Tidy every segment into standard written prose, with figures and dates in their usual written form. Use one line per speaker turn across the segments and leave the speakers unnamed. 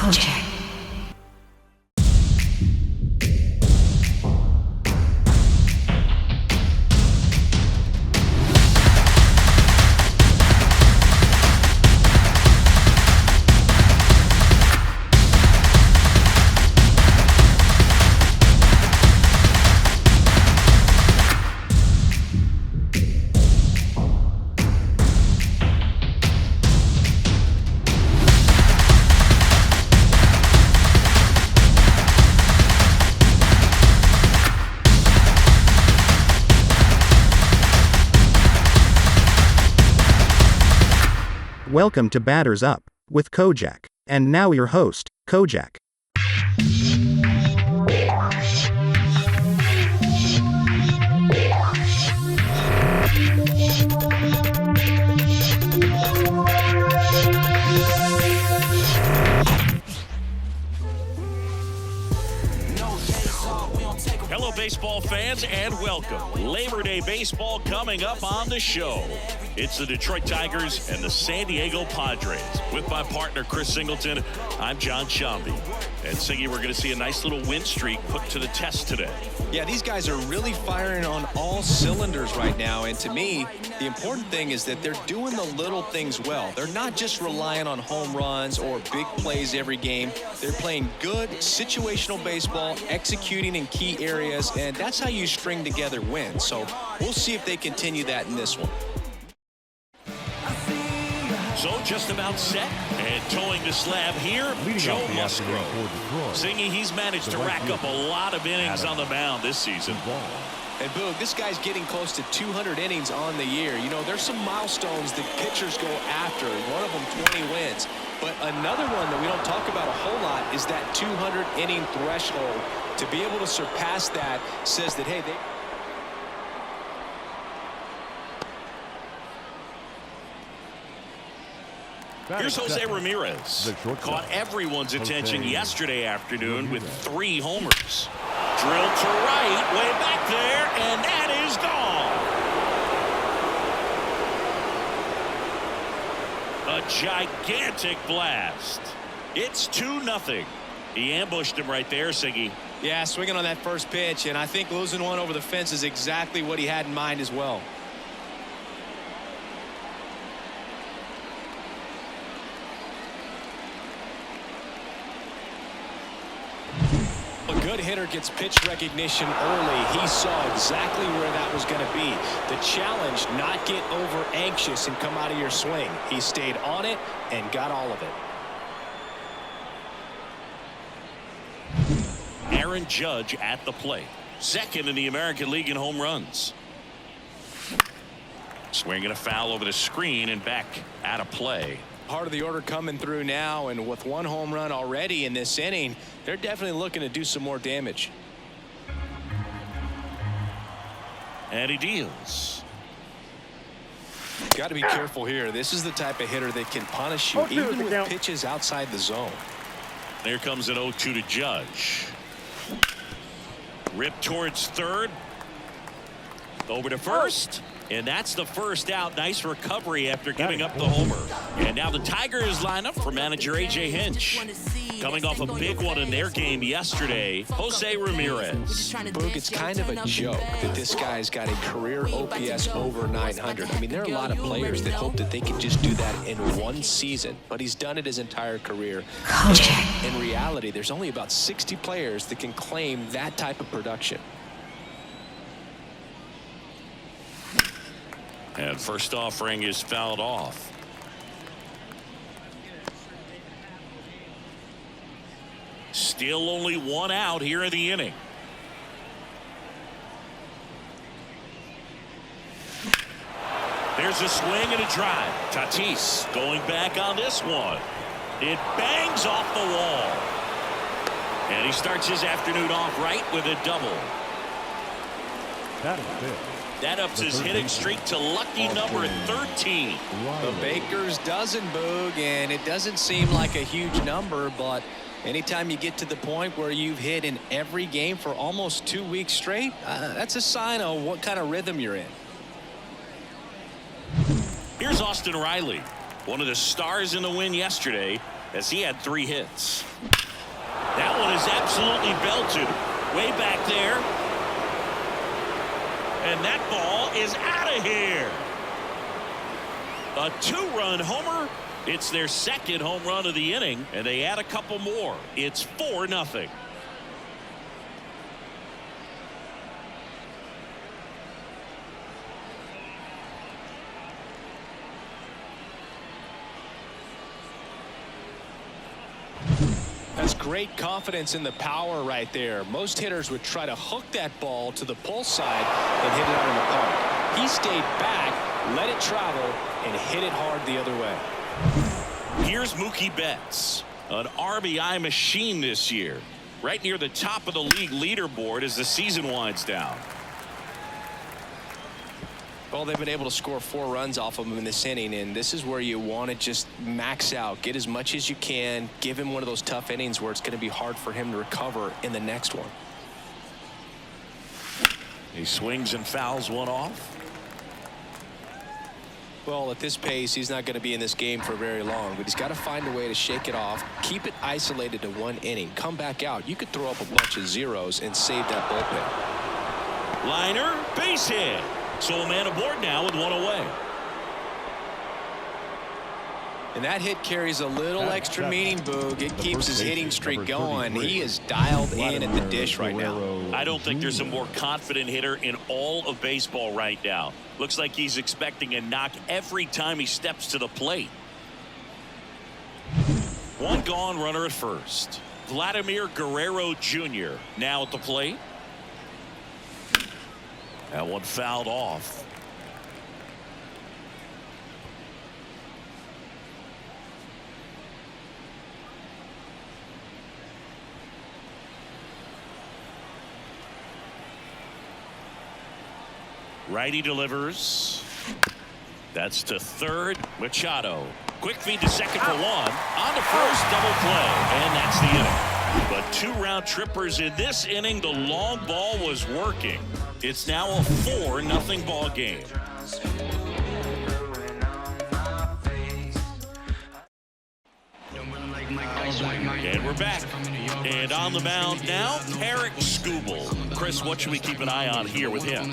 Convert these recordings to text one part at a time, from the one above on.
Kojak.
Welcome to Batters Up with Kojak. And now your host, Kojak.
Hello, baseball fans, and welcome. Labor Day baseball coming up on the show. It's the Detroit Tigers and the San Diego Padres. With my partner, Chris Singleton, I'm John Shambi. And Siggy, we're going to see a nice little win streak put to the test today.
Yeah, these guys are really firing on all cylinders right now. And to me, the important thing is that they're doing the little things well. They're not just relying on home runs or big plays every game. They're playing good situational baseball, executing in key areas, and that's how you string together wins. So we'll see if they continue that in this one.
So just about set and towing the slab here, Joe Musgrove. Zingy, he's managed to rack up a lot of innings on the mound this season.
And Boog, this guy's getting close to 200 innings on the year. You know, there's some milestones that pitchers go after. One of them 20 wins. But another one that we don't talk about a whole lot is that 200 inning threshold. To be able to surpass that says that, hey, they...
Here's Jose Ramirez. Caught everyone's attention yesterday afternoon with 3 homers. Drilled to right, way back there, and that is gone. A gigantic blast. It's 2-0. He ambushed him right there, Siggy.
Yeah, swinging on that first pitch, and I think losing one over the fence is exactly what he had in mind as well. A good hitter gets pitch recognition early. He saw exactly where that was going to be. The challenge, not get over anxious and come out of your swing. He stayed on it and got all of it.
Aaron Judge at the plate. Second in the American League in home runs. Swinging a foul over the screen and back out of play.
Part of the order coming through now, and with 1 home run already in this inning, they're definitely looking to do some more damage.
And he deals.
Got to be careful here. This is the type of hitter that can punish you even with pitches outside the zone.
There comes an 0-2 to Judge. Ripped towards third. Over to first. And that's the first out. Nice recovery after giving up the homer. And now the Tigers line up for manager A.J. Hinch. Coming off a big one in their game yesterday, Jose Ramirez.
Boog, it's kind of a joke that this guy's got a career OPS over 900. I mean, there are a lot of players that hope that they can just do that in one season, but he's done it his entire career. In reality, there's only about 60 players that can claim that type of production.
And first offering is fouled off. Still only 1 out here in the inning. There's a swing and a drive. Tatis going back on this one. It bangs off the wall. And he starts his afternoon off right with a double.
That is it.
That ups his hitting streak to lucky number 13.
The Baker's dozen, Boog, and it doesn't seem like a huge number, but anytime you get to the point where you've hit in every game for almost 2 weeks straight, that's a sign of what kind of rhythm you're in.
Here's Austin Riley, one of the stars in the win yesterday. as he had 3 hits. That one is absolutely belted. Way back there. And that ball is out of here. A 2-run homer. It's their 2nd home run of the inning, and they add a couple more. It's 4-0.
That's great confidence in the power right there. Most hitters would try to hook that ball to the pull side and hit it out in the park. He stayed back, let it travel, and hit it hard the other way.
Here's Mookie Betts, an RBI machine this year, right near the top of the league leaderboard as the season winds down.
Well, they've been able to score 4 runs off of him in this inning, and this is where you want to just max out, get as much as you can, give him one of those tough innings where it's going to be hard for him to recover in the next one.
He swings and fouls one off.
Well, at this pace, he's not going to be in this game for very long, but he's got to find a way to shake it off, keep it isolated to 1 inning, come back out. You could throw up a bunch of zeros and save that bullpen.
Liner, base hit. So a man aboard now with 1 away.
And that hit carries a little extra meaning, Boog. It keeps his hitting streak going. He is dialed in at the dish right now.
I don't think there's a more confident hitter in all of baseball right now. Looks like he's expecting a knock every time he steps to the plate. 1 gone, runner at first. Vladimir Guerrero Jr. now at the plate. That one fouled off. Righty delivers. That's to third. Machado. Quick feed to second for 1. On to first, double play. And that's the inning. But 2 round trippers in this inning. The long ball was working. It's now a 4-0 ball game. And we're back. And on the mound now, Eric Skubal. Chris, what should we keep an eye on here with him?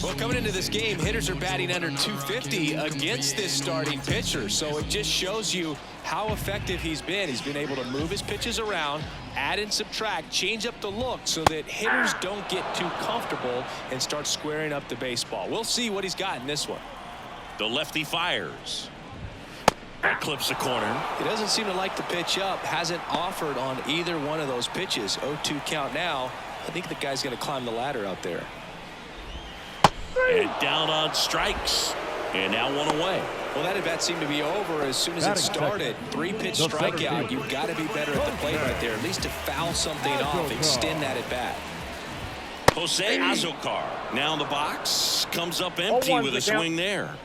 Well, coming into this game, hitters are batting under 250 against this starting pitcher. So it just shows you how effective he's been. He's been able to move his pitches around, add and subtract, change up the look so that hitters don't get too comfortable and start squaring up the baseball. We'll see what he's got in this one.
The lefty fires. That clips the corner.
He doesn't seem to like the pitch up. Hasn't offered on either one of those pitches. 0-2 count now. I think the guy's going to climb the ladder out there.
And down on strikes. And now 1 away.
Well, that at bat seemed to be over as soon as it started. 3-pitch strikeout. You've got to be better at the plate right there, at least to foul something off, extend that at bat.
Jose Azocar now in the box, comes up empty with a swing there.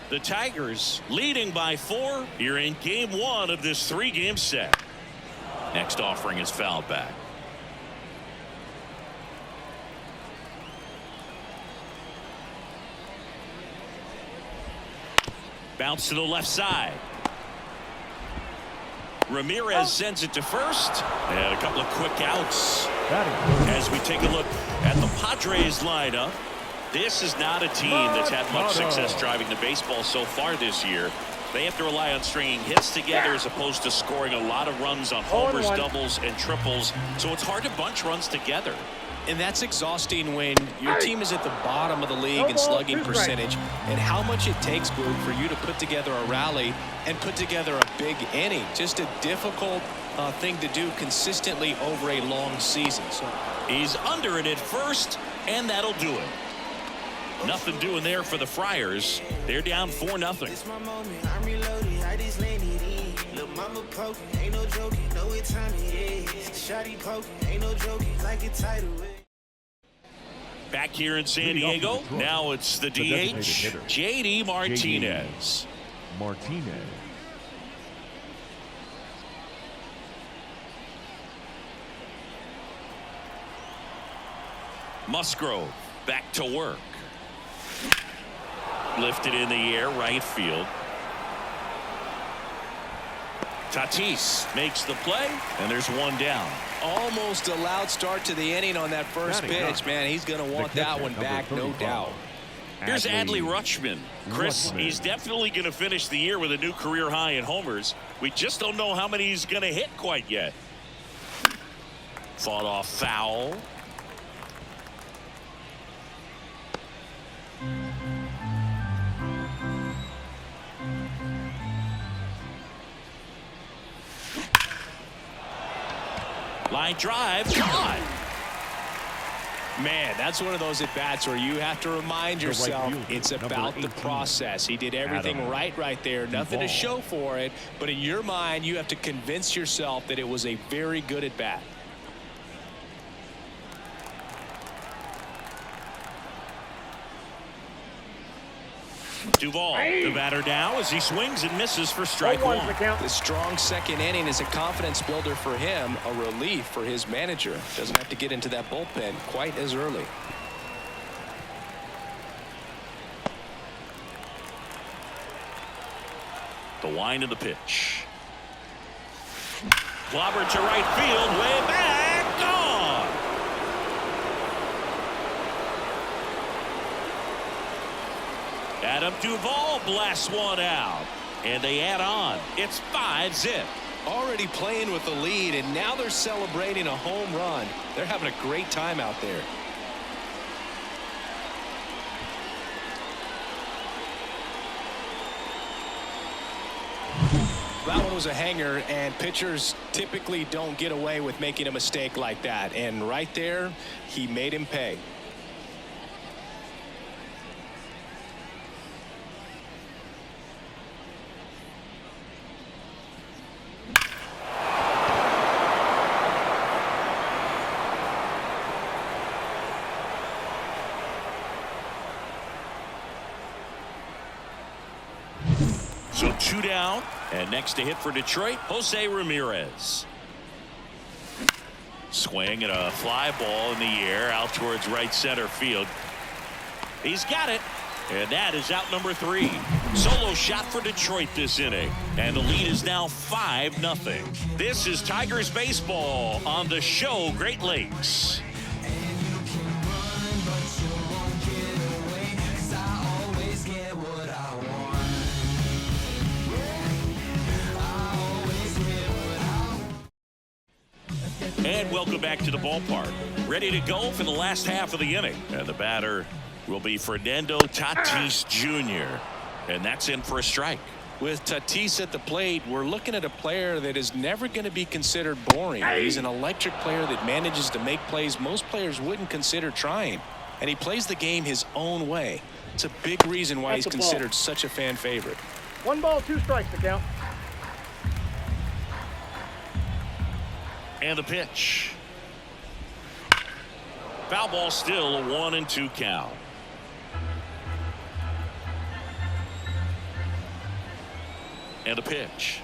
The Tigers leading by 4 here in game 1 of this 3-game set. Next offering is fouled back. Bounce to the left side. Ramirez sends it to first. And a couple of quick outs. As we take a look at the Padres lineup. This is not a team that's had much success driving the baseball so far this year. They have to rely on stringing hits together as opposed to scoring a lot of runs on homers, doubles, and triples. So it's hard to bunch runs together.
And that's exhausting when your team is at the bottom of the league in slugging percentage, and how much it takes, Boog, for you to put together a rally and put together a big inning. Just a difficult thing to do consistently over a long season. So
he's under it at first, and that'll do it. Nothing doing there for the Friars. They're down 4-0. Back here in San Diego, now it's the DH, J.D. Martinez. Musgrove back to work. Lifted in the air, right field. Tatis makes the play, and there's one down.
Almost a loud start to the inning on that first pitch. Man, he's going to want that one back, no doubt.
Here's Adley Rutschman. Chris, he's definitely going to finish the year with a new career high in homers. We just don't know how many he's going to hit quite yet. Fought off foul. Line drive, gone.
Man, that's one of those at-bats where you have to remind yourself it's about the process. He did everything right there. Nothing to show for it. But in your mind, you have to convince yourself that it was a very good at-bat.
Duvall, the batter now as he swings and misses for strike one.
The strong second inning is a confidence builder for him, a relief for his manager. Doesn't have to get into that bullpen quite as early.
The wind of the pitch. Clobbered to right field, way back, gone. Adam Duvall blasts one out, and they add on. It's 5-zip.
Already playing with the lead, and now they're celebrating a home run. They're having a great time out there. That one was a hanger, and pitchers typically don't get away with making a mistake like that. And right there, he made him pay.
So 2 down, and next to hit for Detroit, Jose Ramirez. Swing and a fly ball in the air out towards right center field. He's got it, and that is out number 3. Solo shot for Detroit this inning, and the lead is now 5-0. This is Tigers baseball on the show Great Lakes. And welcome back to the ballpark. Ready to go for the last half of the inning. And the batter will be Fernando Tatis Jr. And that's in for a strike.
With Tatis at the plate, we're looking at a player that is never going to be considered boring. He's an electric player that manages to make plays most players wouldn't consider trying. And he plays the game his own way. It's a big reason why he's considered such a fan favorite.
1 ball, 2 strikes to count.
And the pitch. Foul ball, still a 1-2 count. And the pitch.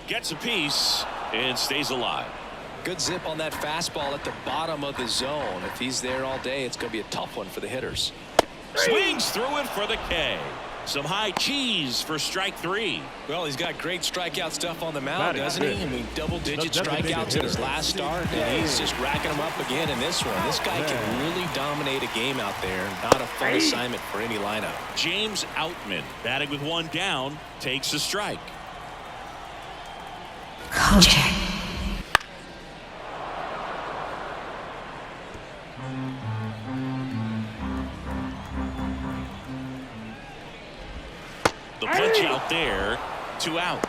Gets a piece and stays alive.
Good zip on that fastball at the bottom of the zone. If he's there all day, it's going to be a tough one for the hitters.
Swings through it for the K. Some high cheese for strike 3.
Well, he's got great strikeout stuff on the mound, doesn't he? I mean, double-digit strikeouts in his last start, and he's just racking them up again in this one. This guy can really dominate a game out there. Not a fun assignment for any lineup.
James Outman, batting with 1 down, takes a strike.
Kojak.
The pitch out there, 2 out.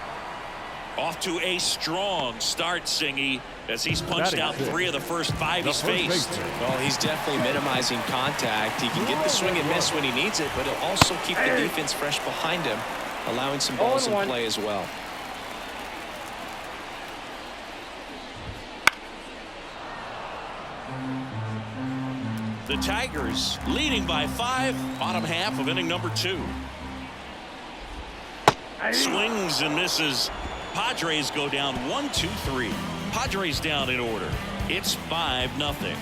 Off to a strong start, Singy, as he's punched out 3 of the first 5 he's faced.
Well, he's definitely minimizing contact. He can get the swing and miss when he needs it, but he'll also keep the defense fresh behind him, allowing some balls in play as well.
The Tigers leading by 5, bottom half of inning number 2. Swings and misses. Padres go down 1-2-3. Padres down in order. It's 5-0.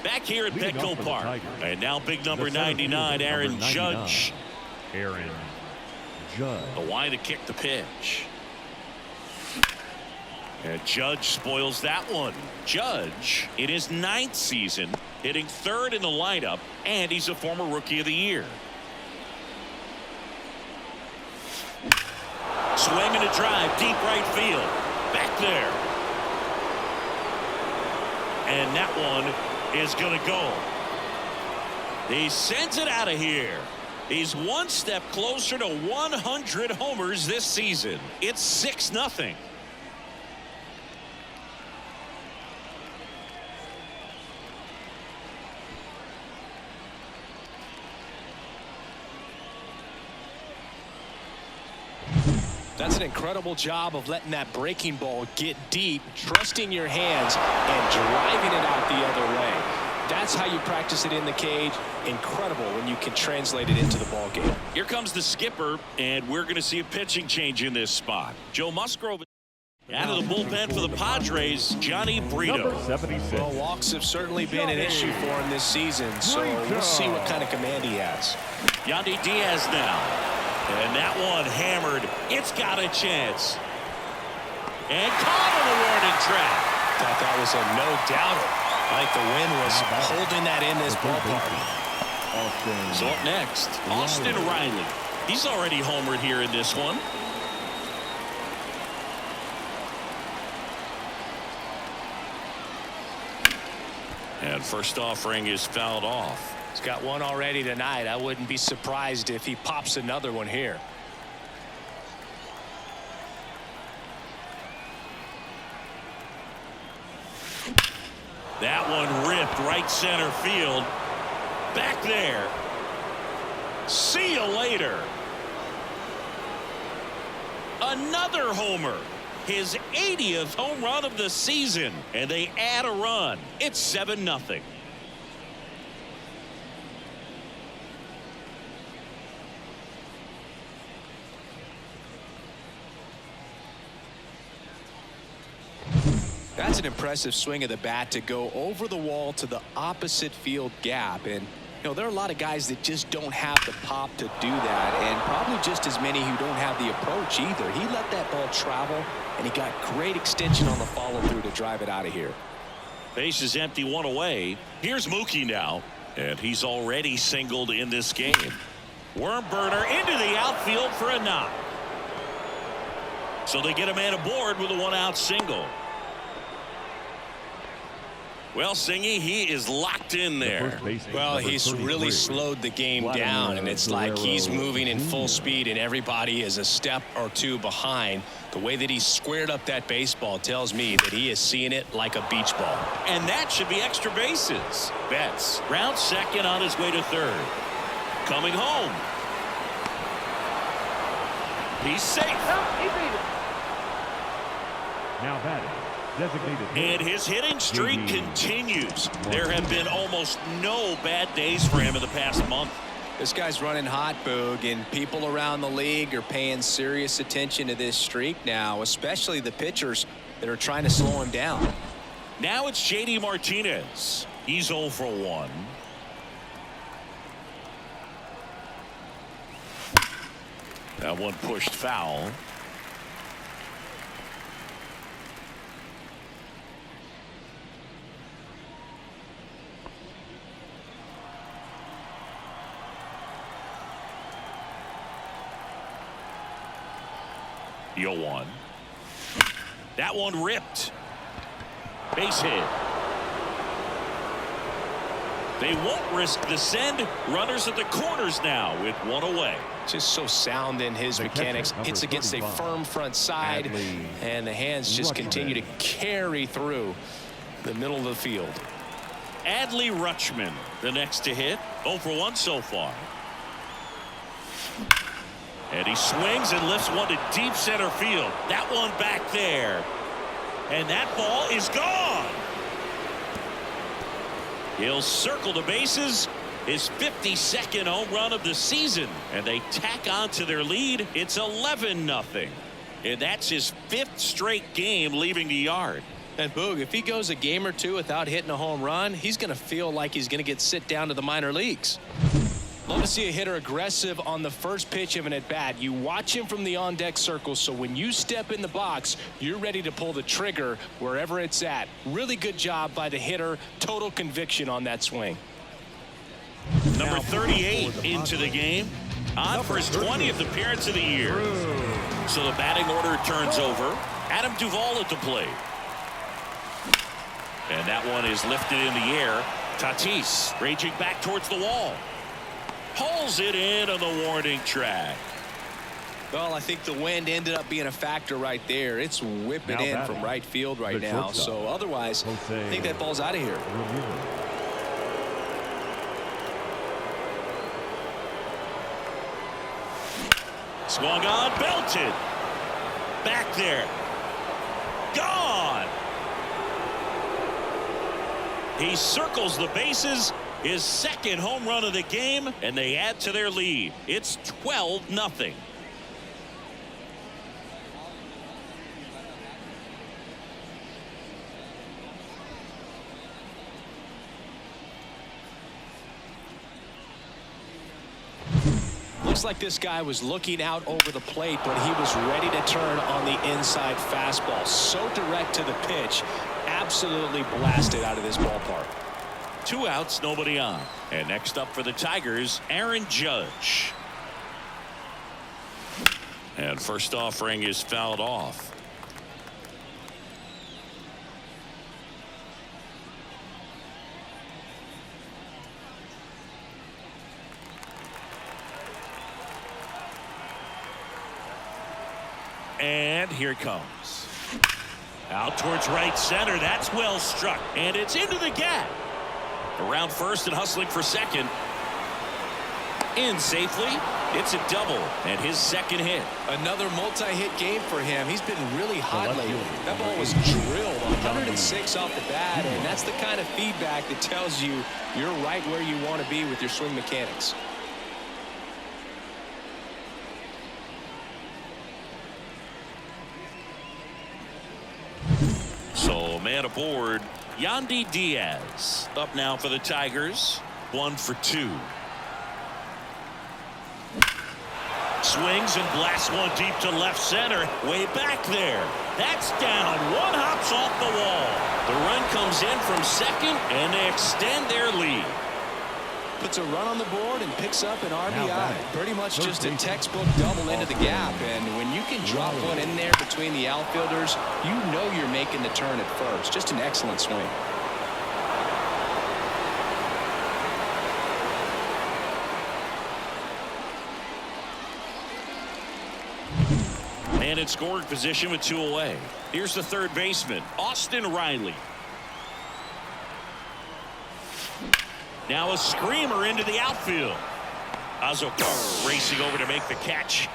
Back here at Petco Park. And now big number 99, Aaron Judge.
Aaron Judge.
The line to kick the pitch. And Judge spoils that one. Judge, in his 9th season, hitting 3rd in the lineup, and he's a former Rookie of the Year. Swing and a drive, deep right field. Back there. And that one is going to go. He sends it out of here. He's one step closer to 100 homers this season. It's 6-0.
That's an incredible job of letting that breaking ball get deep, trusting your hands, and driving it out the other way. That's how you practice it in the cage. Incredible when you can translate it into the ball game.
Here comes the skipper, and we're going to see a pitching change in this spot. Joe Musgrove out of the bullpen for the Padres, Johnny Brito.
Number 76.
Well, walks have certainly been an issue for him this season, so we'll see what kind of command he has.
Yandy Diaz now. And that one hammered. It's got a chance. And caught on the warning track.
Thought that was a no-doubter. Like the wind was holding that in this ballpark.
So up next, Austin Riley. He's already homered here in this one. And first offering is fouled off.
He's got one already tonight. I wouldn't be surprised if he pops another one here.
That one ripped right center field. Back there. See you later. Another homer. His 80th home run of the season. And they add a run. It's 7-0.
That's an impressive swing of the bat to go over the wall to the opposite field gap. And, you know, there are a lot of guys that just don't have the pop to do that, and probably just as many who don't have the approach either. He let that ball travel, and he got great extension on the follow-through to drive it out of here.
Base is empty, one away. Here's Mookie now, and he's already singled in this game. Worm burner into the outfield for a knock. So they get a man aboard with a one-out single. Well, Singy, he is locked in there.
Well, he's really slowed the game down, and it's like he's moving in full speed, and everybody is a step or two behind. The way that he squared up that baseball tells me that he is seeing it like a beach ball.
And that should be extra bases. Betts, round second on his way to third. Coming home. He's safe.
Now batting.
And his hitting streak continues. There have been almost no bad days for him in the past month.
This guy's running hot, Boog, and people around the league are paying serious attention to this streak now, especially the pitchers that are trying to slow him down.
Now it's J.D. Martinez. He's 0 for 1. That one pushed foul. The 0-1. That one ripped. Base hit. They won't risk the send. Runners at the corners now with one away.
Just so sound in his mechanics. Hits against a firm front side, and the hands just continue to carry through the middle of the field.
Adley Rutschman, the next to hit. 0 for 1 so far. And he swings and lifts one to deep center field. That one back there. And that ball is gone. He'll circle the bases. His 52nd home run of the season. And they tack on to their lead. It's 11-0. And that's his 5th straight game leaving the yard.
And Boog, if he goes a game or two without hitting a home run, he's going to feel like he's going to get sit down to the minor leagues. Love to see a hitter aggressive on the first pitch of an at-bat. You watch him from the on-deck circle, so when you step in the box, you're ready to pull the trigger wherever it's at. Really good job by the hitter. Total conviction on that swing.
Number 38 into the game. On for his 20th appearance of the year. So the batting order turns over. Adam Duvall at the plate. And that one is lifted in the air. Tatis raging back towards the wall. Pulls it in on the warning track.
Well, I think the wind ended up being a factor right there. It's whipping in from right field right now. So otherwise, I think that ball's out of here.
Swung on, belted. Back there. Gone. He circles the bases. His second home run of the game, and they add to their lead. It's 12-0.
Looks like this guy was looking out over the plate, but he was ready to turn on the inside fastball. So direct to the pitch. Absolutely blasted out of this ballpark.
2 outs, nobody on. And next up for the Tigers, Aaron Judge. And first offering is fouled off. And here it comes. Out towards right center. That's well struck. And it's into the gap. Around first and hustling for second. In safely. It's a double and his second hit.
Another multi-hit game for him. He's been really hot lately. That ball was drilled 106 off the bat, and that's the kind of feedback that tells you you're right where you want to be with your swing mechanics.
So man aboard. Yandy Diaz up now for the Tigers. 1 for 2. Swings and blasts one deep to left center. Way back there. That's down. One hops off the wall. The run comes in from second, and they extend their lead.
Puts a run on the board and picks up an RBI. Pretty much just a textbook double into the gap. And when you can drop one in there between the outfielders, you know you're making the turn at first. Just an excellent swing.
And in scoring position with 2 away. Here's the third baseman, Austin Riley. Now a screamer into the outfield. Azokar racing over to make the catch.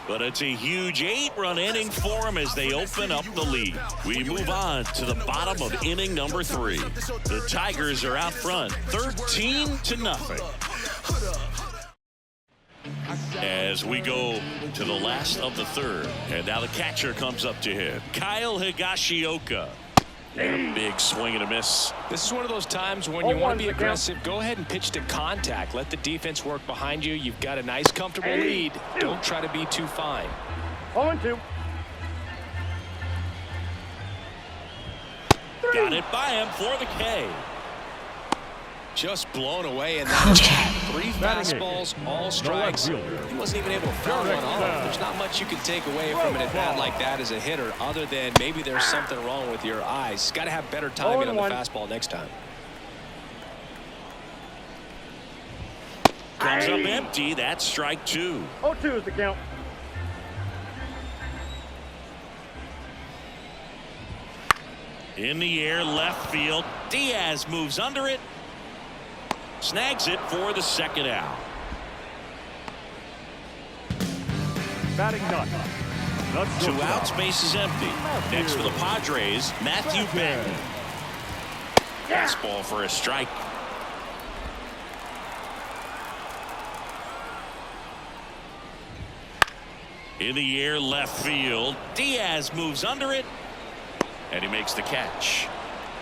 But it's a huge 8-run inning for him as they open up the lead. We move on to the bottom of inning number 3. The Tigers are out front 13-0. As we go to the last of the third. And now the catcher comes up to him. Kyle Higashioka. And a big swing and a miss.
This is one of those times when you want to be aggressive. Go ahead and pitch to contact. Let the defense work behind you. You've got a nice, comfortable lead. Don't try to be too fine.
0-2.
Got it by him for the K.
Just blown away in that. 3 fastballs, all strikes. He wasn't even able to foul one off. There's not much you can take away from an at-bat like that as a hitter other than maybe there's something wrong with your eyes. Got to have better timing on the fastball next time.
Comes up empty. That's strike 2.
0-2 is the count.
In the air, left field. Diaz moves under it. Snags it for the second out.
Batting none.
2 outs, base is empty. Next for the Padres, Matthew Beckman. Fastball for a strike. In the air, left field. Diaz moves under it. And he makes the catch.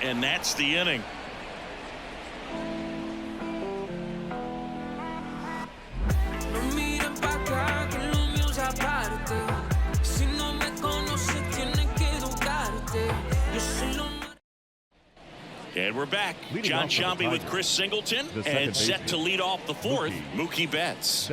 And that's the inning. And we're back. John Shambi with Chris Singleton, and set to lead off the fourth, Mookie Betts.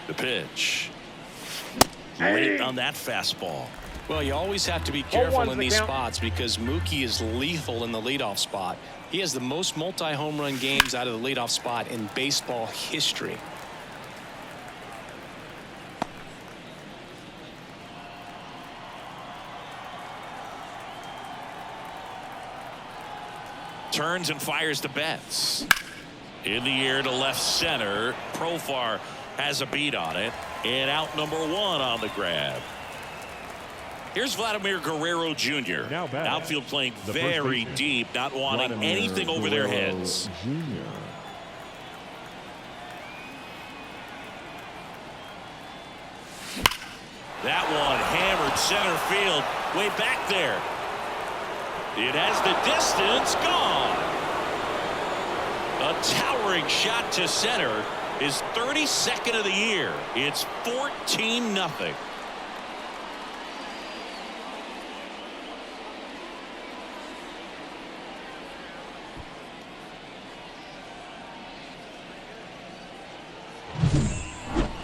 The pitch. Late on that fastball.
Well, you always have to be careful in these spots because Mookie is lethal in the leadoff spot. He has the most multi-home run games out of the leadoff spot in baseball history.
Turns and fires to Betts. In the air to left center. Profar has a beat on it. And out number one on the grab. Here's Vladimir Guerrero Jr. Outfield playing very deep, not wanting anything over their heads. That one hammered center field, way back there. It has the distance, gone. A towering shot to center, his 32nd of the year. It's 14-0.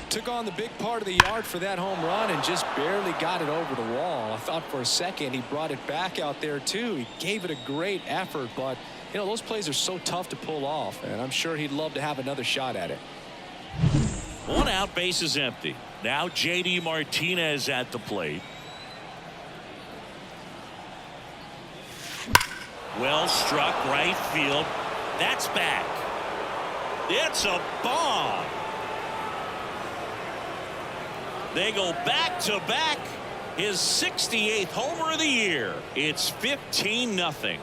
Took on the big part of the yard for that home run and just barely got it over the wall. I thought for a second he brought it back out there too. He gave it a great effort, but you know those plays are so tough to pull off, and I'm sure he'd love to have another shot at it.
One out, base is empty. Now J.D. Martinez at the plate. Well struck, right field. That's back. It's a bomb. They go back to back. His 68th homer of the year. It's 15-0.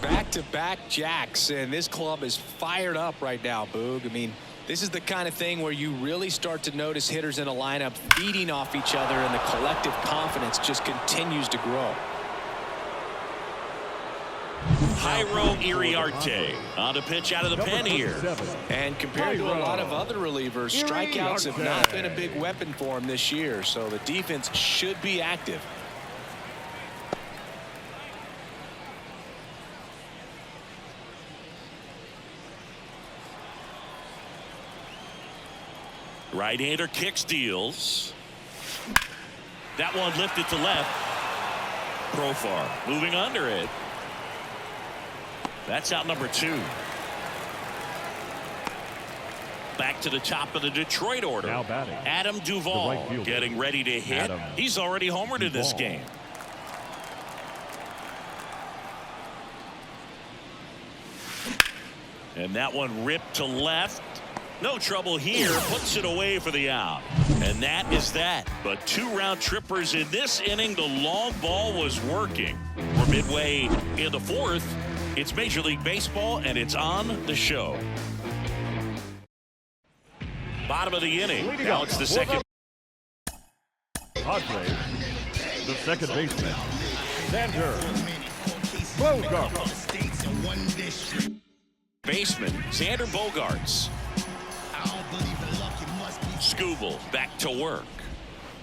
Back-to-back jacks, and this club is fired up right now, Boog. I mean, this is the kind of thing where you really start to notice hitters in a lineup feeding off each other, and the collective confidence just continues to grow.
Jairo Iriarte on a pitch out of the pen here.
And compared to a lot of other relievers, strikeouts have not been a big weapon for him this year, so the defense should be active.
Right-hander kicks, deals. That one lifted to left. Profar moving under it. That's out number two. Back to the top of the Detroit order.
Now batting,
Adam Duvall
right
getting ready to hit. He's already homered in this game. And that one ripped to left. No trouble here. Puts it away for the out. And that is that. But two round trippers in this inning. The long ball was working. We're midway in the fourth. It's Major League Baseball, and it's on the show. Bottom of the inning. Now it's the second.
Padres, the second baseman, Xander Bogaerts.
Baseman, Xander Bogaerts. Scooble back to work.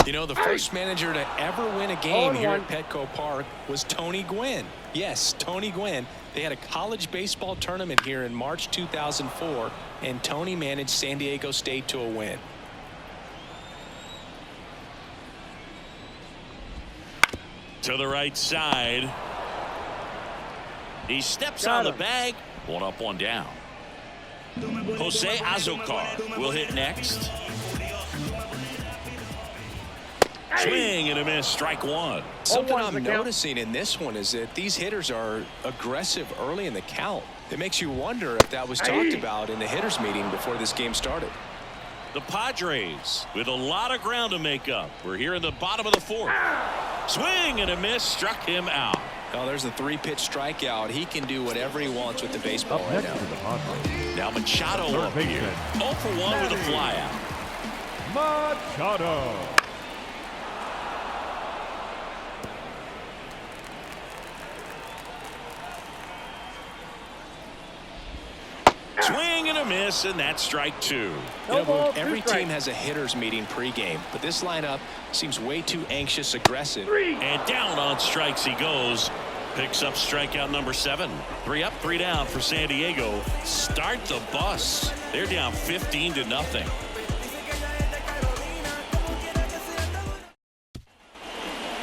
You know, the first manager to ever win a game here at Petco Park was Tony Gwynn. Yes, Tony Gwynn. They had a college baseball tournament here in March 2004, and Tony managed San Diego State to a win.
To the right side. He steps on the bag. One up, one down. Jose Azocar will hit next. Swing and a miss, strike one.
Something
one's
I'm
the count.
noticing in this one is that these hitters are aggressive early in the count. It makes you wonder if that was talked about in the hitters meeting before this game started.
The Padres with a lot of ground to make up. We're here in the bottom of the fourth. Swing and a miss, struck him out.
Well, there's a 3-pitch strikeout. He can do whatever he wants with the baseball
Up
right
next
now.
to the Padres,
Now Machado
Third
up here.
baseman.
0 for 1 with a flyout.
Machado.
Swing and a miss, and that's strike two.
You
No
know,
ball,
every
two strikes.
team has a hitters meeting pregame, but this lineup seems way too anxious, aggressive.
And down on strikes he goes. Picks up strikeout number 7. 3 up, 3 down for San Diego. Start the bus. They're down 15-0.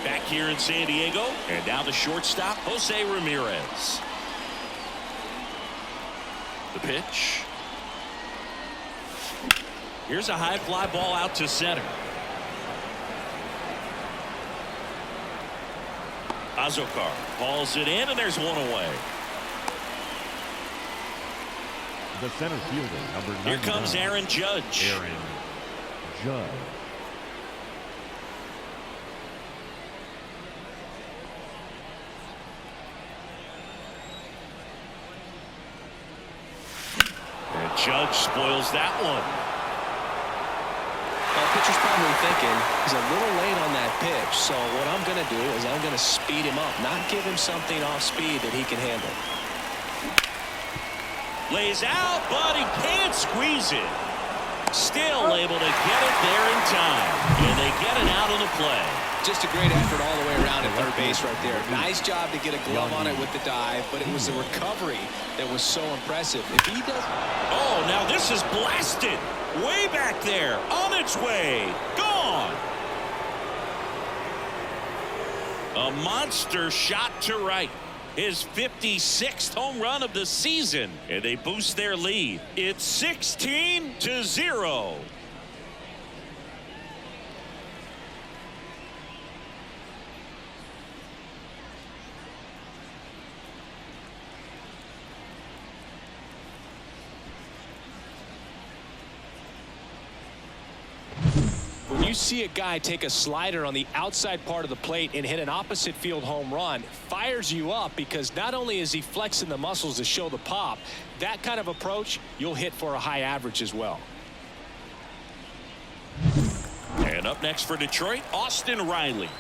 Back here in San Diego, and now the shortstop, Jose Ramirez. The pitch. Here's a high fly ball out to center. Azocar hauls it in, and there's one away.
The center fielder, number 99.
Here comes Aaron Judge.
Aaron Judge.
And Judge spoils that one.
Well, pitcher's probably thinking he's a little late on that pitch, so what I'm going to do is I'm going to speed him up, not give him something off speed that he can handle.
Lays out, but he can't squeeze it. Still able to get it there in time. And they get it out of the play.
Just a great effort all the way around at third base right there. Nice job to get a glove on it with the dive, but it was the recovery that was so impressive. If he does...
Oh, now this is blasted. Way back there. On its way. Gone. A monster shot to right. His 56th home run of the season. And they boost their lead. It's 16-0.
When you see a guy take a slider on the outside part of the plate and hit an opposite field home run, it fires you up because not only is he flexing the muscles to show the pop, that kind of approach, you'll hit for a high average as well.
And up next for Detroit, Austin Riley.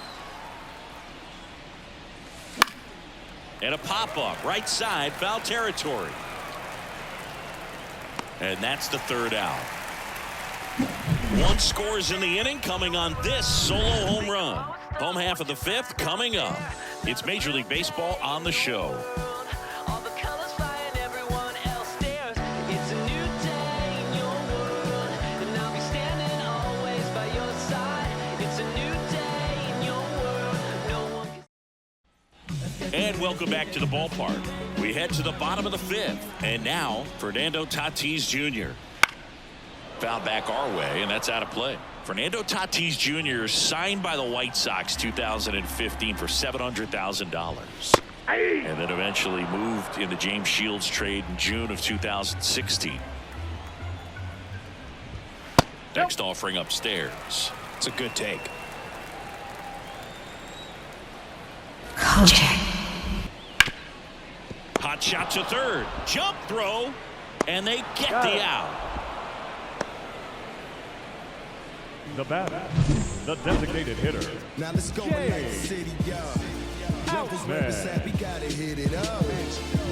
And a pop-up, right side, foul territory. And that's the third out. 1 scores in the inning, coming on this solo home run. Home half of the 5th coming up. It's Major League Baseball on the show.
All the colors flying, everyone else stares. It's a new day in your world, and I'll be standing always by your side. It's a new day in your world. No one can...
And welcome back to the ballpark. We head to the bottom of the 5th. And now, Fernando Tatis Jr. Foul back our way, and that's out of play. Fernando Tatis Jr. signed by the White Sox 2015 for $700,000. And then eventually moved in the James Shields trade in June of 2016. Next offering upstairs.
It's a good take.
Kojak.
Hot shot to third. Jump throw. And they get the out.
The batter, the designated hitter,
Now let's go to City,
Outman.
We gotta hit it up.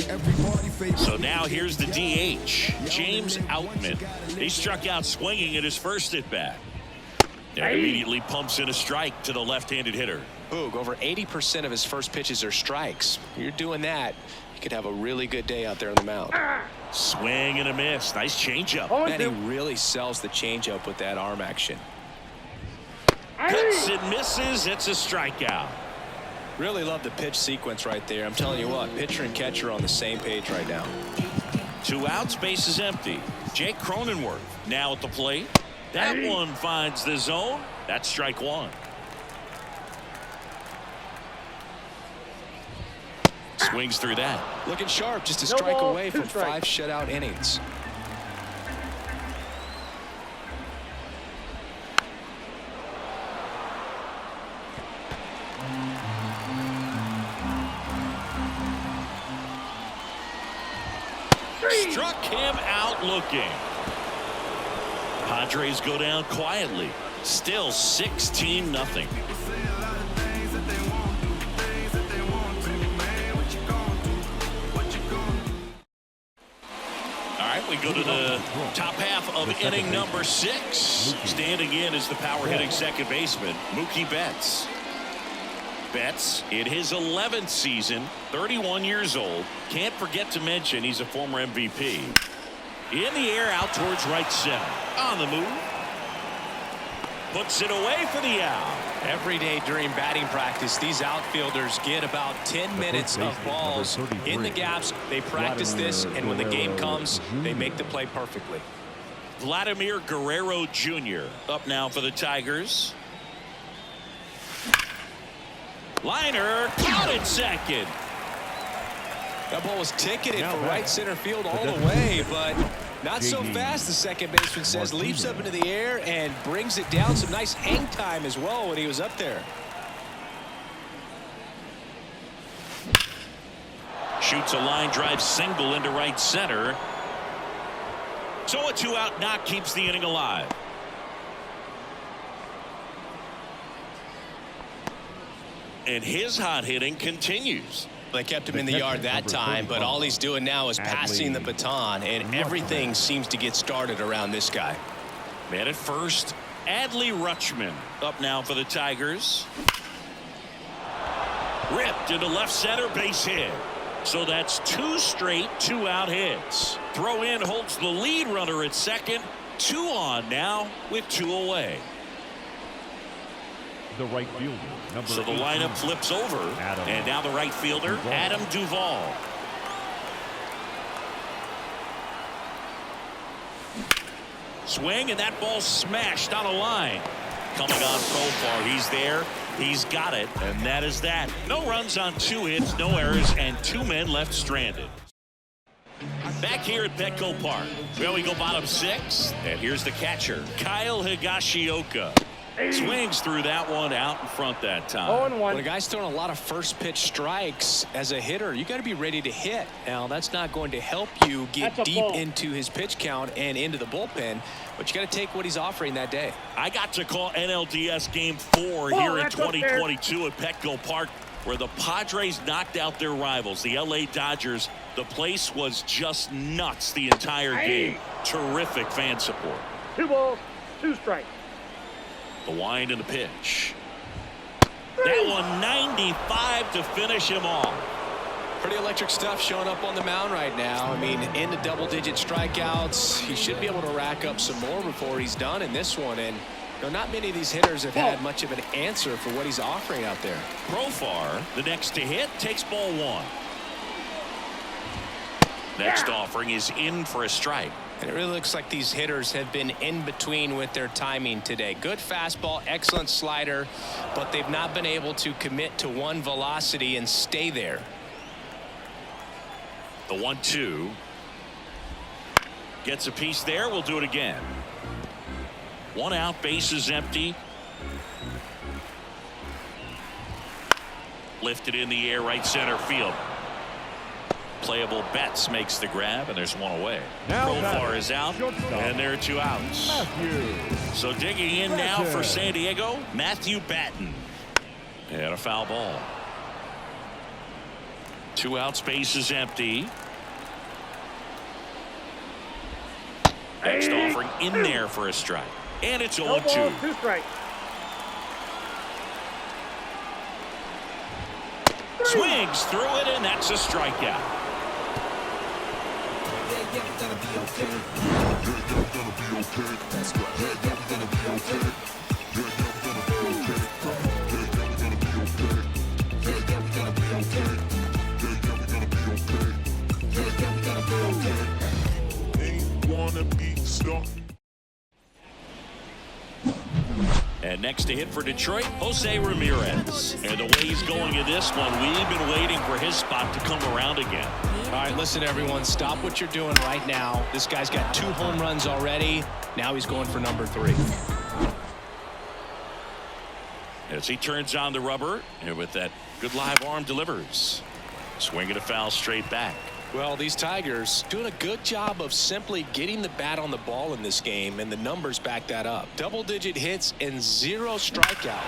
Everybody favorite.
So now here's the DH, James Outman. He struck out swinging at his first at bat. And immediately pumps in a strike to the left-handed hitter.
Boog, over 80% of his first pitches are strikes. You're doing that, you could have a really good day out there on the mound.
Swing and a miss. Nice changeup.
Man, he really sells the changeup with that arm action.
Cuts and misses. It's a strikeout.
Really love the pitch sequence right there. I'm telling you what, pitcher and catcher are on the same page right now.
2 outs, base is empty. Jake Cronenworth now at the plate. That one finds the zone. That's strike 1. Swings through that.
Looking sharp, just a
No
strike
ball,
away
2
from
strikes.
5 shutout innings.
Struck him out looking. Padres go down quietly. Still 16-0. All right, we go to the top half of inning number 6. Standing in is the power hitting second baseman, Mookie Betts. Betts in his 11th season, 31 years old. Can't forget to mention he's a former MVP. In the air out towards right center. On the move. Puts it away for the out.
Every day during batting practice, these outfielders get about 10 minutes of balls in the gaps. They practice this, and when the game comes, they make the play perfectly.
Vladimir Guerrero Jr. up now for the Tigers. Liner caught at second.
That ball was ticketed for right center field all the way, but not so fast, the second baseman says. Leaps up into the air and brings it down. Some nice hang time as well when he was up there.
Shoots a line drive single into right center. So a 2-out knock keeps the inning alive. And his hot hitting continues.
They kept him in the yard that time, but all he's doing now is passing the baton, and everything seems to get started around this guy.
Man at first, Adley Rutschman up now for the Tigers. Ripped into left center, base hit. So that's 2 straight 2-out hits. Throw in holds the lead runner at second. 2 on now with 2 away.
The right fielder, number
So the
18,
lineup flips over, and now the right fielder, Adam Duvall. Swing, and that ball smashed on a line. Coming on Profar, he's there, he's got it, and that is that. No runs on 2 hits, no errors, and 2 men left stranded. Back here at Petco Park, well, we go bottom 6, and here's the catcher, Kyle Higashioka. Swings through that one out in front that time.
0-1.
When a guy's throwing a lot of first pitch strikes as a hitter, you got to be ready to hit. Now, that's not going to help you get
That's a
deep
ball.
into his pitch count and into the bullpen, but you got to take what he's offering that day.
I got to call NLDS Game 4 here in
that's up there.
2022 at Petco Park, where the Padres knocked out their rivals, the LA Dodgers. The place was just nuts the entire game. Terrific fan support.
2 balls, 2 strikes.
The wind and the pitch. That one 95 to finish him off.
Pretty electric stuff showing up on the mound right now. I mean, into double-digit strikeouts. He should be able to rack up some more before he's done in this one. And not many of these hitters have had much of an answer for what he's offering out there.
Profar, the next to hit, takes ball 1. Next offering is in for a strike.
And it really looks like these hitters have been in between with their timing today. Good fastball, excellent slider, but they've not been able to commit to one velocity and stay there.
The 1-2. Gets a piece there. We'll do it again. 1 out, base is empty. Lifted in the air, right center field. Playable Betts makes the grab, and there's 1 away.
Now
Profar
batter,
is out,
shortstop.
and there are 2 outs.
Matthew.
So digging in now for
Batten.
San Diego, Matthew Batten. And a foul ball. 2 outs, base is empty. Next offering in there for a strike. And it's 0-2.
No balls, 2 strikes.
Swings through it, and that's a strikeout. And next to hit for Detroit, Jose Ramirez. And the way he's going in this one, we've been waiting for his spot to come around again.
All right, listen, everyone. Stop what you're doing right now. This guy's got 2 home runs already. Now he's going for number 3.
As he turns on the rubber, and with that good live arm delivers. Swinging a foul straight back.
Well, these Tigers doing a good job of simply getting the bat on the ball in this game, and the numbers back that up. Double-digit hits and 0 strikeout.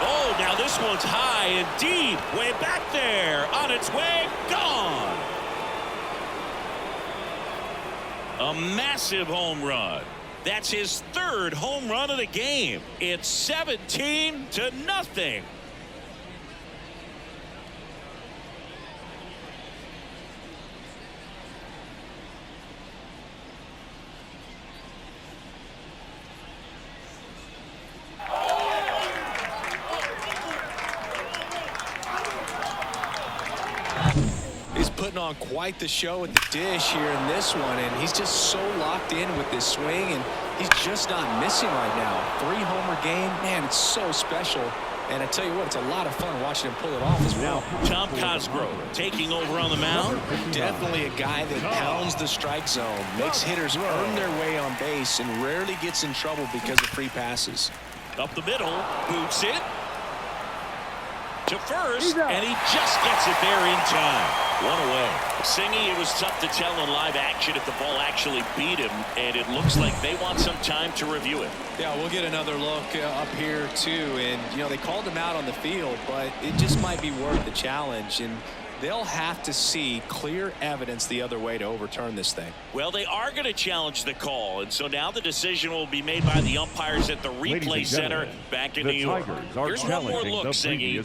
Oh, now this one's high and deep. Way back there. On its way. Gone. A massive home run. That's his 3rd home run of the game. It's 17-0.
Putting on quite the show at the dish here in this one, and he's just so locked in with this swing, and he's just not missing right now. 3-homer game, man, it's so special. And I tell you what, it's a lot of fun watching him pull it off as well.
Tom Cosgrove taking over on the mound.
Definitely a guy that pounds the strike zone, makes hitters earn their way on base, and rarely gets in trouble because of free passes.
Up the middle, boots it to first, and he just gets it there in time. 1 away. Singy, it was tough to tell in live action if the ball actually beat him, and it looks like they want some time to review it.
Yeah, we'll get another look up here too, and you know, they called him out on the field, but it just might be worth the challenge, and they'll have to see clear evidence the other way to overturn this thing.
Well, they are going to challenge the call, and so now the decision will be made by the umpires at the replay center back in New York. Here's one more look, Singy. You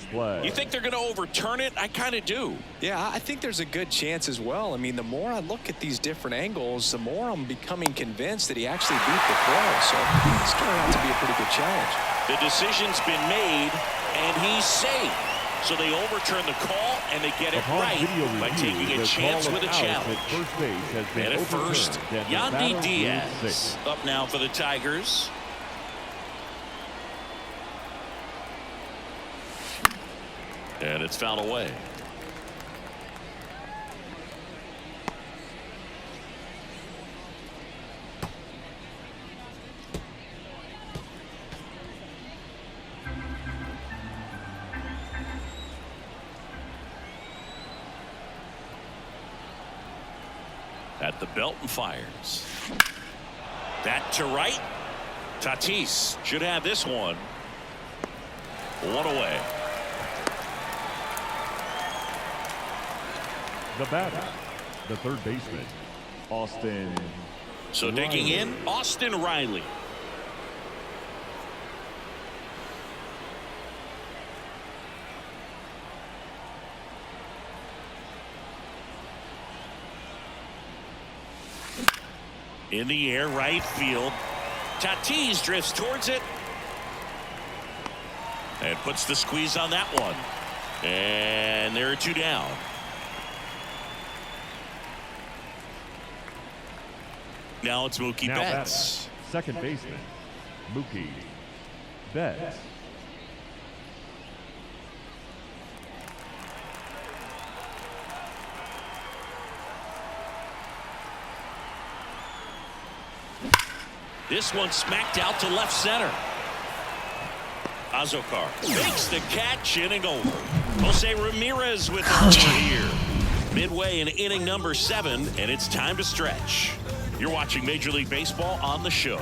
think they're going to overturn it? I kind of do.
Yeah, I think there's a good chance as well. I mean, the more I look at these different angles, the more I'm becoming convinced that he actually beat the throw. So it's turning out to be a pretty good challenge.
The decision's been made, and he's safe. So they overturn the call, and they get it right by taking a chance with a challenge. And at first, Yandy Diaz up now for the Tigers. And it's fouled away. At the belt and fires. That to right. Tatis should have this one. 1 away.
The batter, the third baseman, Austin.
So digging in, Austin Riley. In the air, right field. Tatis drifts towards it. And puts the squeeze on that one. And there are 2 down. Now it's Mookie Betts.
Second baseman, Mookie Betts.
This one smacked out to left center. Azokar makes the catch, inning over. Jose Ramirez with the homer here. Midway in inning number 7, and it's time to stretch. You're watching Major League Baseball on the show.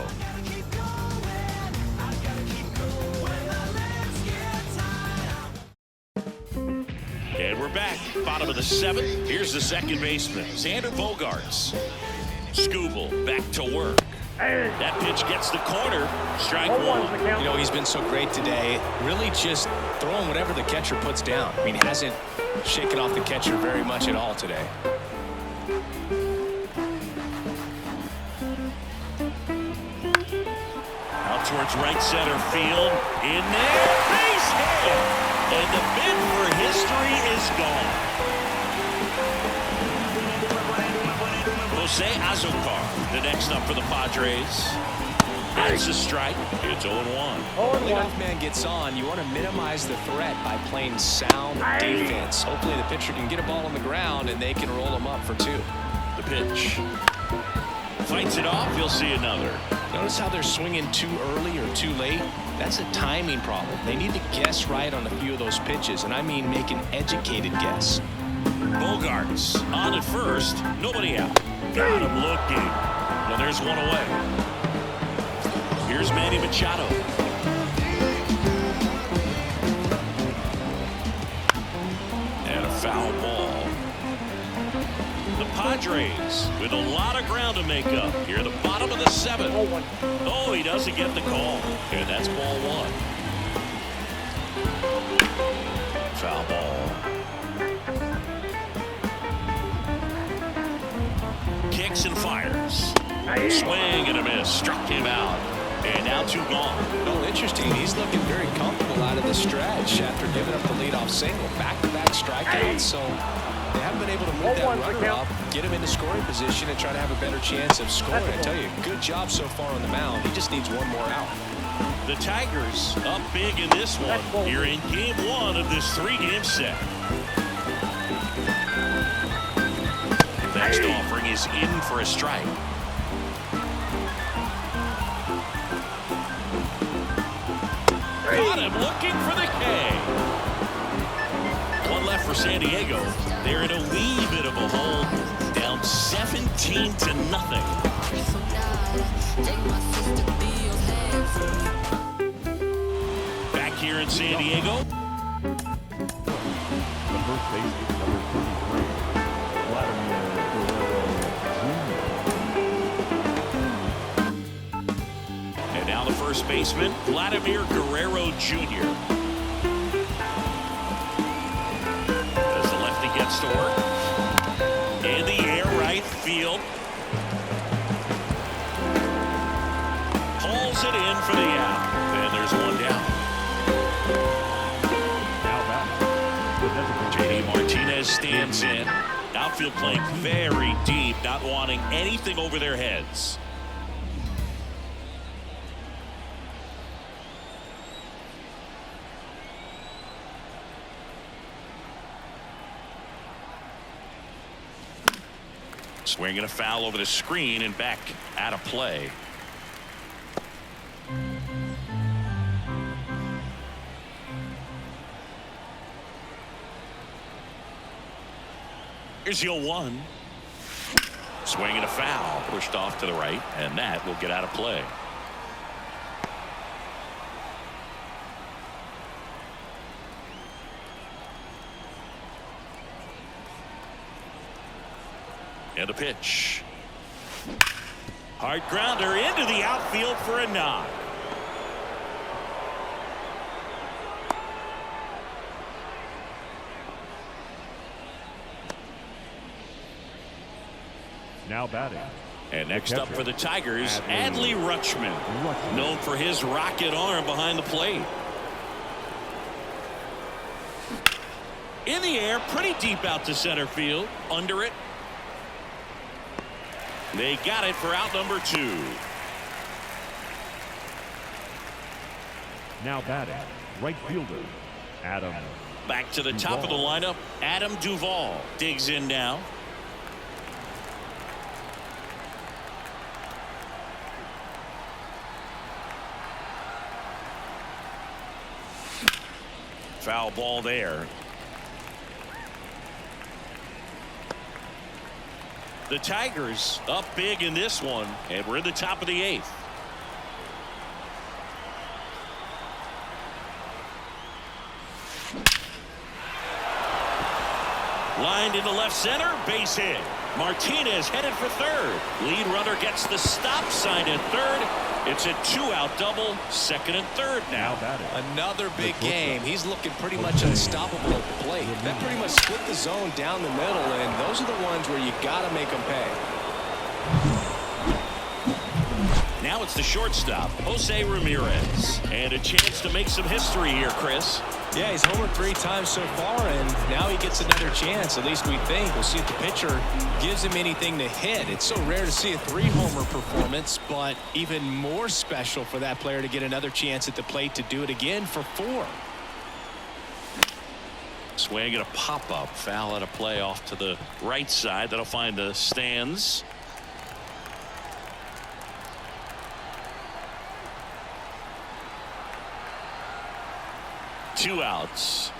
And we're back. Bottom of the 7th. Here's the second baseman, Xander Bogaerts. Skubal back to work. That pitch gets the corner. Strike 1.
You know, he's been so great today. Really just throwing whatever the catcher puts down. I mean, he hasn't shaken off the catcher very much at all today.
Out towards right center field. In there. Base hit. And the bid for history is gone. Jose Azokar, the next up for the Padres. That's a strike. It's 0-1.
Leadoff man gets on. You want to minimize the threat by playing sound defense. Hopefully the pitcher can get a ball on the ground and they can roll him up for 2.
The pitch. Fights it off. You'll see another.
Notice how they're swinging too early or too late? That's a timing problem. They need to guess right on a few of those pitches, and I mean make an educated guess.
Bogarts on at first. Nobody out. Got him looking. Well, there's one away. Here's Manny Machado. And a foul ball. The Padres with a lot of ground to make up here at the bottom of the 7th. Oh, he doesn't get the call. And that's ball 1. Foul ball. Kicks and fires. Swing and a miss. Struck him out. And now 2 gone.
Well, interesting. He's looking very comfortable out of the stretch after giving up the leadoff single. Back-to-back strikeouts. So they haven't been able to move that runner up, get him into scoring position, and try to have a better chance of scoring. I tell you, good job so far on the mound. He just needs one more out.
The Tigers up big in this one here in game 1 of this 3-game set. Next offering is in for a strike. Got him looking for the K. One left for San Diego. They're in a wee bit of a hole, down 17-0. Back here in San Diego.
The first baseman, number 33, Vladimir Guerrero Jr.
And now the first baseman, Vladimir Guerrero Jr. As the lefty gets to work. In the air, right field. Pulls it in for the out. And there's one down.
Now back. The designated
JD Martinez stands in. Outfield playing very deep, not wanting anything over their heads. Swinging a foul over the screen and back out of play. Here's the 0-1. Swinging a foul, pushed off to the right, and that will get out of play. And a pitch. Hard grounder into the outfield for a knock.
now batting.
And next up for the Tigers, Adley Rutschman, known for his rocket arm behind the plate. In the air, pretty deep out to center field. Under it. They got it for out number 2.
Now batting, right fielder, Adam.
Back to the top of the lineup, Adam Duvall digs in now. Foul ball there. The Tigers up big in this one, and we're in the top of the 8th. Lined into left center, base hit. Martinez headed for third. Lead runner gets the stop sign at third. It's a 2-out double, second and third now.
Another big game. He's looking pretty much unstoppable at the plate. That pretty much split the zone down the middle, and those are the ones where you got to make them pay.
Now it's the shortstop, Jose Ramirez. And a chance to make some history here, Chris.
Yeah, he's homered 3 times so far, and now he gets another chance. At least we think. We'll see if the pitcher gives him anything to hit. It's so rare to see a 3-homer performance, but even more special for that player to get another chance at the plate to do it again for 4.
Swing and a pop-up. Foul at a play off to the right side. That'll find the stands. Two outs.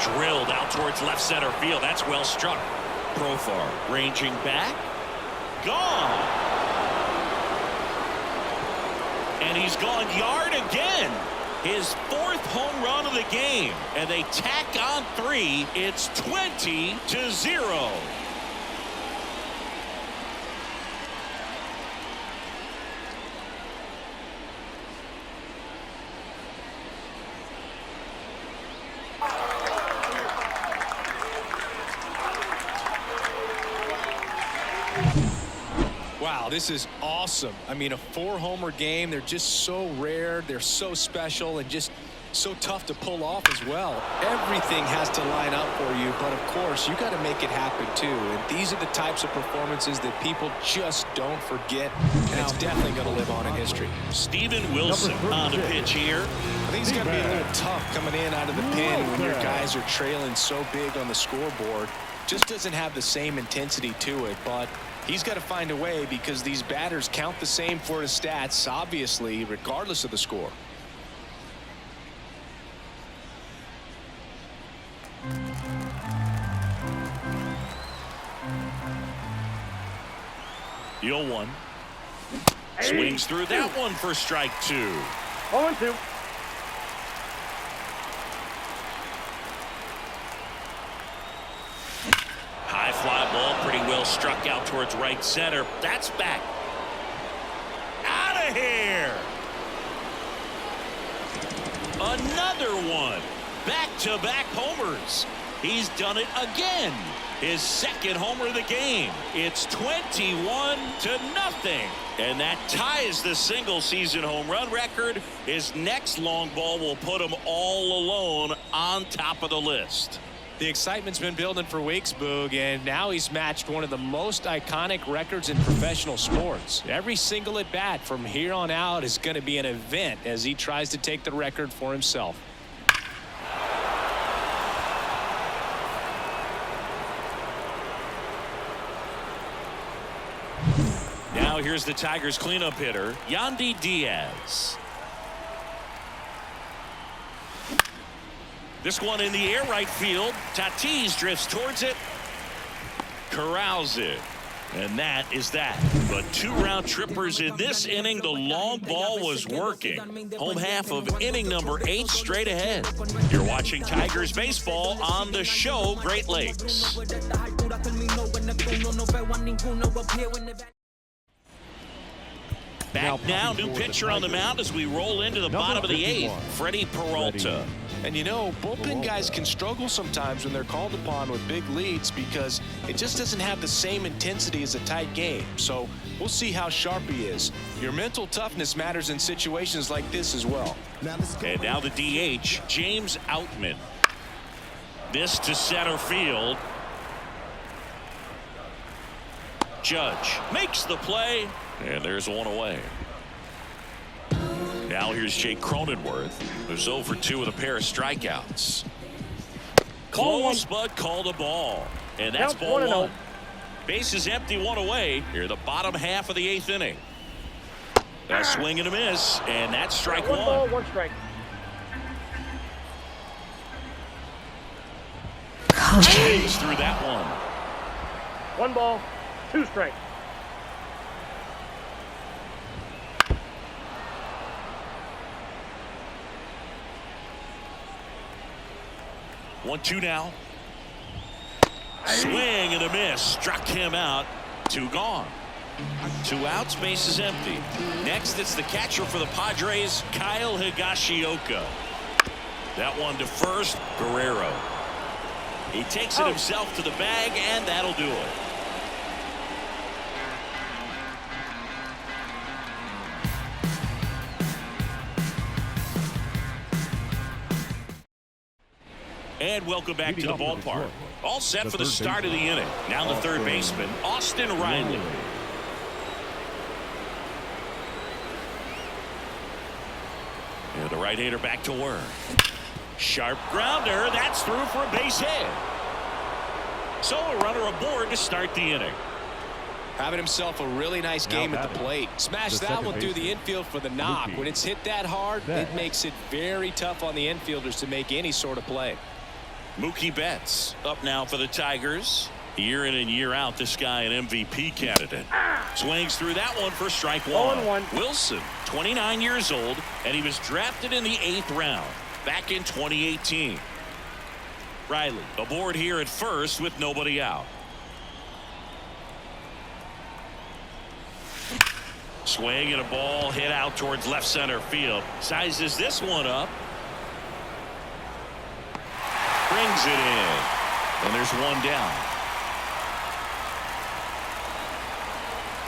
Drilled out towards left center field. That's well struck. Profar ranging back. Gone. And he's gone yard again. His 4th home run of the game. And they tack on 3. It's 20-0.
Wow, this is awesome. I mean, a 4-homer game. They're just so rare. They're so special and just so tough to pull off as well. Everything has to line up for you, but of course, you got to make it happen too. And these are the types of performances that people just don't forget, and it's definitely going to live on in history.
Steven Wilson on the pitch here.
I think it's going to be a little tough coming in out of the pen when your guys are trailing so big on the scoreboard. Just doesn't have the same intensity to it, but he's got to find a way because these batters count the same for his stats, obviously, regardless of the score.
The 0-1. Swings through that one for strike 2.
0-2.
High fly ball, pretty well struck out towards right center. That's back. Out of here. Another one. Back-to-back homers. He's done it again. His 2nd homer of the game. It's 21-0. And that ties the single-season home run record. His next long ball will put him all alone on top of the list.
The excitement's been building for weeks, Boog, and now he's matched one of the most iconic records in professional sports. Every single at-bat from here on out is going to be an event as he tries to take the record for himself.
Now here's the Tigers cleanup hitter, Yandy Diaz. This one in the air right field. Tatis drifts towards it. Corrals it. And that is that. But 2 round trippers in this inning. The long ball was working. Home half of inning number 8 straight ahead. You're watching Tigers baseball on the show Great Lakes. Back now, new pitcher on the mound as we roll into the bottom of the 8th. Freddie Peralta.
And you know, bullpen guys can struggle sometimes when they're called upon with big leads because it just doesn't have the same intensity as a tight game. So we'll see how sharp he is. Your mental toughness matters in situations like this as well.
And now the DH, James Outman. This to center field. Judge makes the play, and there's one away. Now here's Jake Cronenworth, who's 0 for 2 with a pair of strikeouts. Close, but called a ball. And that's ball 1. Base is empty, 1 away. Here, the bottom half of the 8th inning. A swing and a miss, and that's strike 1.
1 ball, 1 strike.
James through that one.
1 ball, 2 strikes.
1-2 now. Swing and a miss. Struck him out. 2 gone. 2 outs. Base is empty. Next, it's the catcher for the Padres, Kyle Higashioka. That one to first. Guerrero. He takes it himself to the bag, and that'll do it. And welcome back to the ballpark. All set for the start of the inning. Now the third baseman, Austin Riley. And the right-hander back to work. Sharp grounder. That's through for a base hit. So a runner aboard to start the inning.
Having himself a really nice game at the plate. Smash that one through the infield for the knock. When it's hit that hard, it makes it very tough on the infielders to make any sort of play.
Mookie Betts up now for the Tigers. Year in and year out, this guy an MVP candidate. Swings through that one for strike one.
0-1.
Wilson, 29 years old, and he was drafted in the 8th round back in 2018. Riley aboard here at first with nobody out. Swing and a ball hit out towards left center field. Sizes this one up. Brings it in. And there's one down.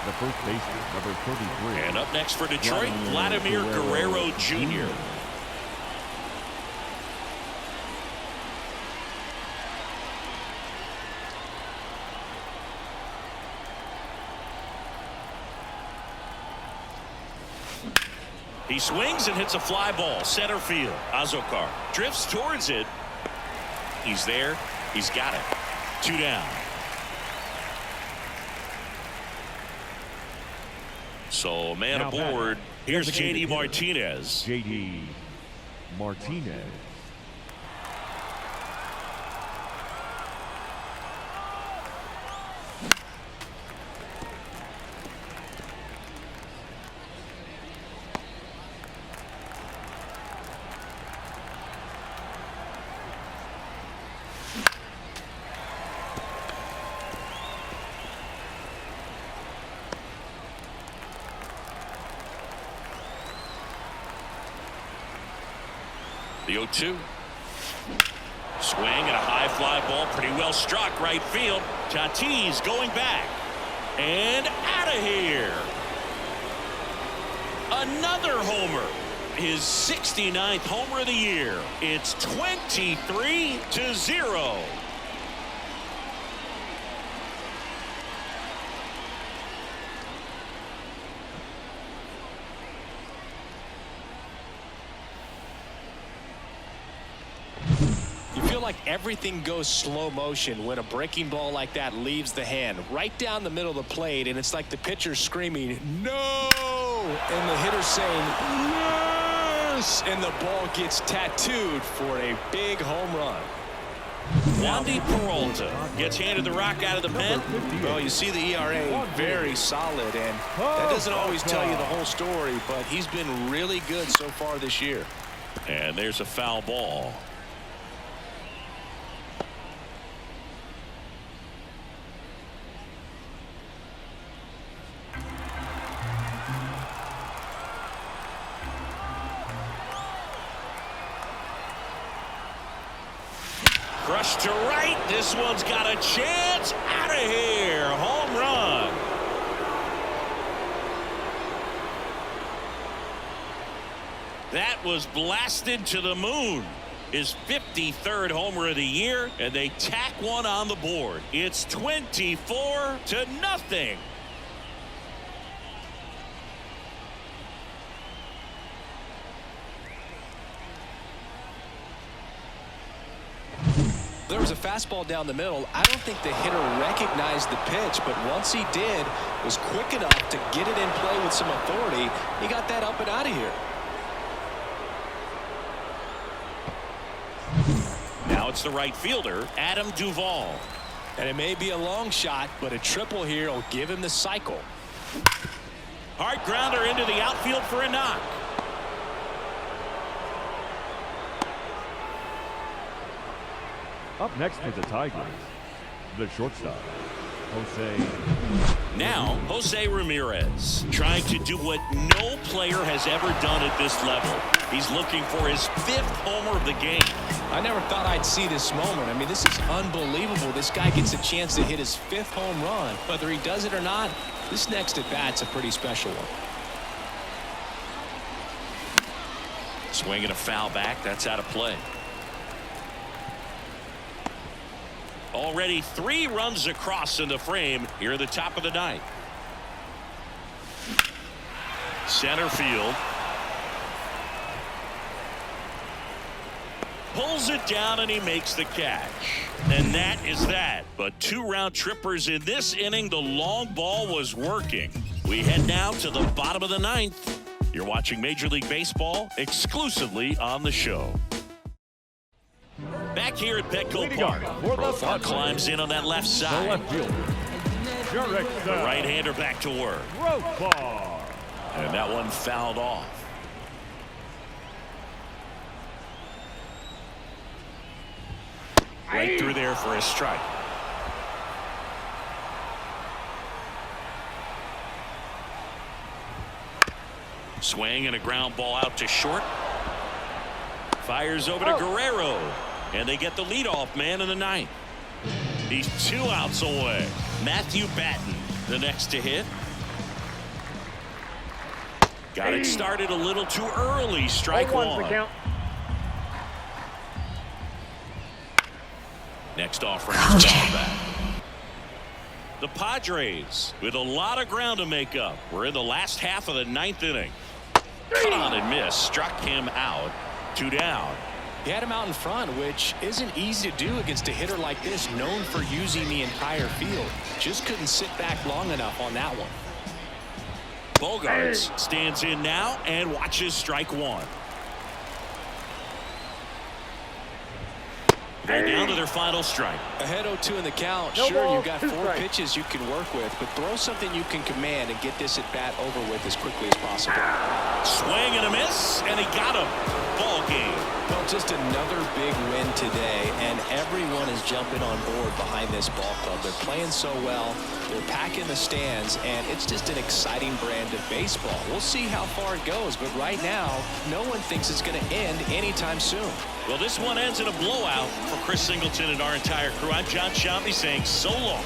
The first baseman, number 33.
And up next for Detroit, Vladimir Guerrero Jr. He swings and hits a fly ball center field. Azokar drifts towards it. He's there. He's got it. 2 down. So man
Now
aboard.
batting.
Here's
Designated
JD
hitter.
Martinez.
JD Martinez.
The 0-2. Swing and a high fly ball, pretty well struck right field. Tatis going back and out of here. Another homer, his 69th homer of the year. It's 23-0.
Like everything goes slow motion when a breaking ball like that leaves the hand right down the middle of the plate, and it's like the pitcher screaming no and the hitter saying yes, and the ball gets tattooed for a big home run.
Wandy Peralta gets handed the rock out of the pen.
Well, you see the ERA very solid, and that doesn't always tell you the whole story, but he's been really good so far this year.
And there's a foul ball. Crushed to right. This one's got a chance. Out of here. Home run. That was blasted to the moon. His 53rd homer of the year, and they tack one on the board. It's 24-0.
There was a fastball down the middle. I don't think the hitter recognized the pitch, but once he did, was quick enough to get it in play with some authority. He got that up and out of here.
Now it's the right fielder, Adam Duvall.
And it may be a long shot, but a triple here will give him the cycle.
Hard grounder into the outfield for a knock.
Up next for the Tigers, the shortstop, Jose.
Now, Jose Ramirez trying to do what no player has ever done at this level. He's looking for his 5th homer of the game.
I never thought I'd see this moment. I mean, this is unbelievable. This guy gets a chance to hit his 5th home run. Whether he does it or not, this next at bat's a pretty special one.
Swinging a foul back. That's out of play. Already 3 runs across in the frame here at the top of the ninth. Center field. Pulls it down and he makes the catch. And that is that. But 2 round trippers in this inning. The long ball was working. We head now to the bottom of the ninth. You're watching Major League Baseball exclusively on the show. Back here at Petco Park. Profar climbs in on that left
The
side.
left fielder,
The right-hander back to work.
Profar.
And that one fouled off. Right through there for a strike. Swing and a ground ball out to short. Fires over to Guerrero. And they get the leadoff man in the ninth. He's 2 outs away. Matthew Batten, the next to hit. Got it started a little too early. Strike
0-1's the
one.
count.
Next offering is foul back. The Padres with a lot of ground to make up. We're in the last half of the ninth inning. Cut on and miss. Struck him out. 2 down.
He had him out in front, which isn't easy to do against a hitter like this, known for using the entire field. Just couldn't sit back long enough on that one.
Bogarts stands in now and watches strike 1. They're down to their final strike.
Ahead 0-2 in the count.
No
Sure,
ball,
you've got
2
4
strikes.
pitches you can work with, but throw something you can command and get this at bat over with as quickly as possible.
Swing and a miss, and he got him. Ball game.
Well, just another big win today, and everyone is jumping on board behind this ball club. They're playing so well, they're packing the stands, and it's just an exciting brand of baseball. We'll see how far it goes, but right now, no one thinks it's going to end anytime soon.
Well, this one ends in a blowout for Chris Singleton and our entire crew. I'm John Shamby saying so long.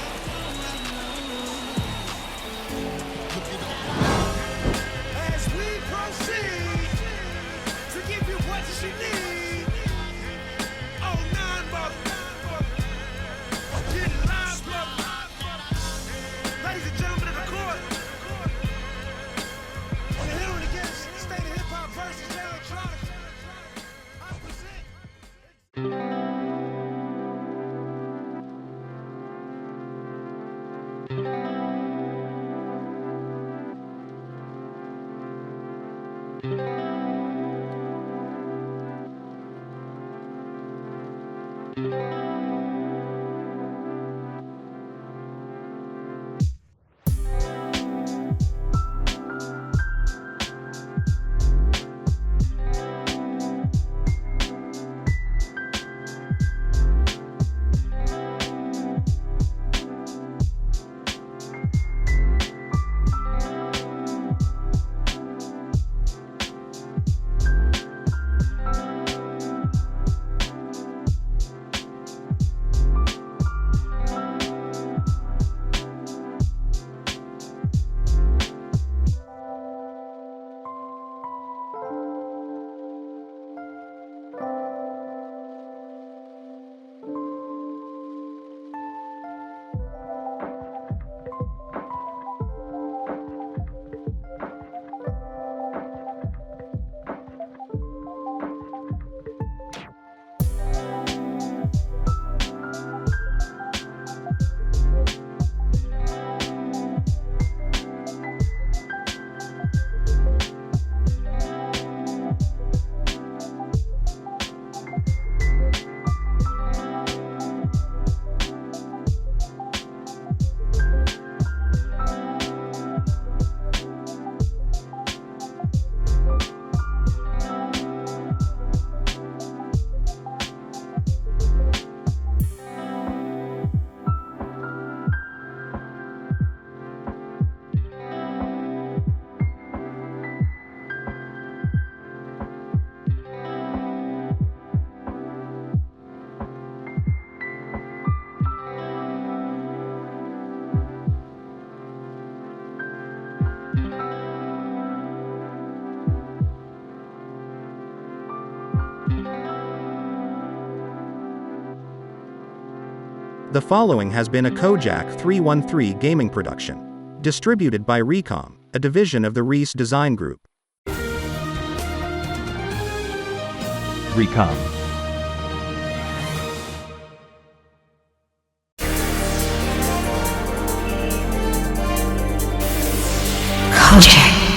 As we proceed to give you what you need. Oh, 9 bucks. Get live, ladies and gentlemen of the court. And here on the guest, State of Hip Hop versus Electronics. I present.
The following has been a Kojak 313 gaming production. Distributed by Recom, a division of the Reese Design Group.
Recom.
Kojak.